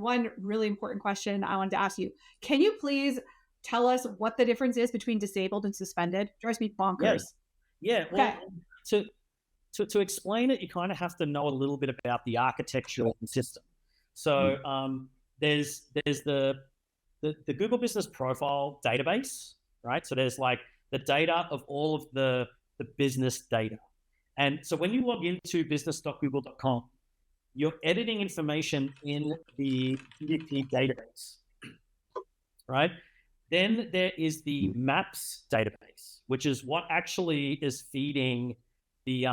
one really important question I wanted to ask you. Can you please tell us what the difference is between disabled and suspended? It drives me bonkers. Yeah. Well, to explain it, you kind of have to know a little bit about the architecture of the system. So there's the Google Business Profile database, right? So there's like the data of all of the business data. And so when you log into business.google.com, you're editing information in the GBP database, right? Then there is the Maps database, which is what actually is feeding the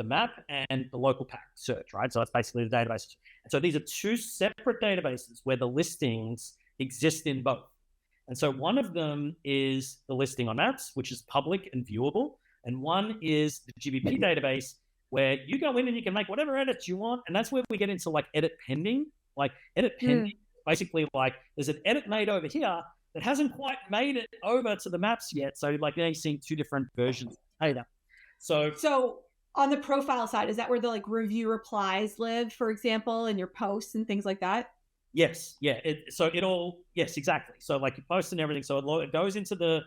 map and the local pack search, right? So that's basically the database. So these are two separate databases where the listings exist in both. And so one of them is the listing on Maps, which is public and viewable. And one is the GBP database, where you go in and you can make whatever edits you want. And that's where we get into like edit pending. Like edit pending, basically like there's an edit made over here that hasn't quite made it over to the Maps yet. So like now you're seeing two different versions of data. So on the profile side, is that where the like review replies live, for example, and your posts and things like that? Yes. Yeah. Yes, exactly. So like you post and everything. So it goes into the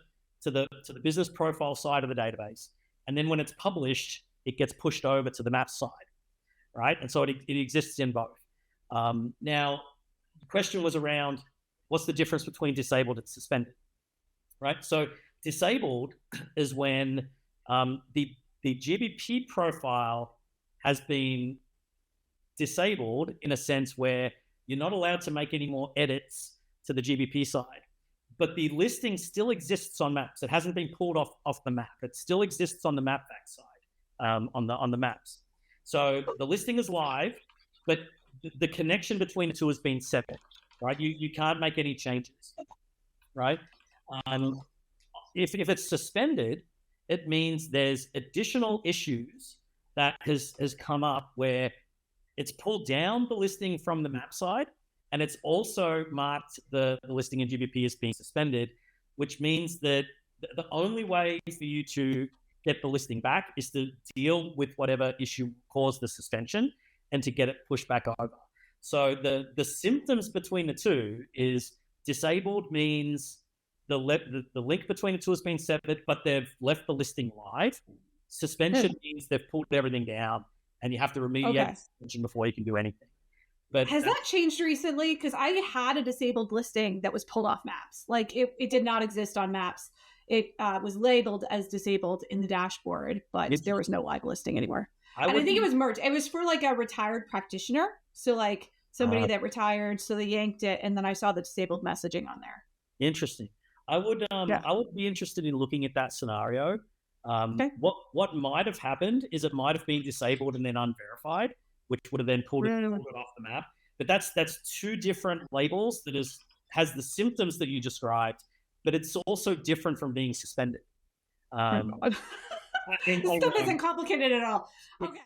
business profile side of the database. And then when it's published, it gets pushed over to the map side, right? And so it exists in both. Now, the question was around what's the difference between disabled and suspended, right? So disabled is when the GBP profile has been disabled in a sense where you're not allowed to make any more edits to the GBP side, but the listing still exists on Maps. It hasn't been pulled off the map. It still exists on the map back side. On the Maps. So the listing is live, but the connection between the two has been severed, right? You can't make any changes, right? If it's suspended, it means there's additional issues that has come up where it's pulled down the listing from the map side, and it's also marked the listing in GBP as being suspended, which means that the only way for you to get the listing back is to deal with whatever issue caused the suspension and to get it pushed back over. So the symptoms between the two is disabled means the link between the two has been severed, but they've left the listing live. Suspension means they've pulled everything down and you have to remediate the suspension before you can do anything. But has that changed recently? Because I had a disabled listing that was pulled off Maps. Like it did not exist on Maps. It was labeled as disabled in the dashboard, but there was no live listing anymore. I think it was merged. It was for like a retired practitioner. So like somebody that retired, so they yanked it, and then I saw the disabled messaging on there. Interesting. I would be interested in looking at that scenario. What might have happened is it might have been disabled and then unverified, which would have then pulled it off the map. But that's two different labels that has the symptoms that you described, but it's also different from being suspended. This stuff isn't complicated at all. Okay.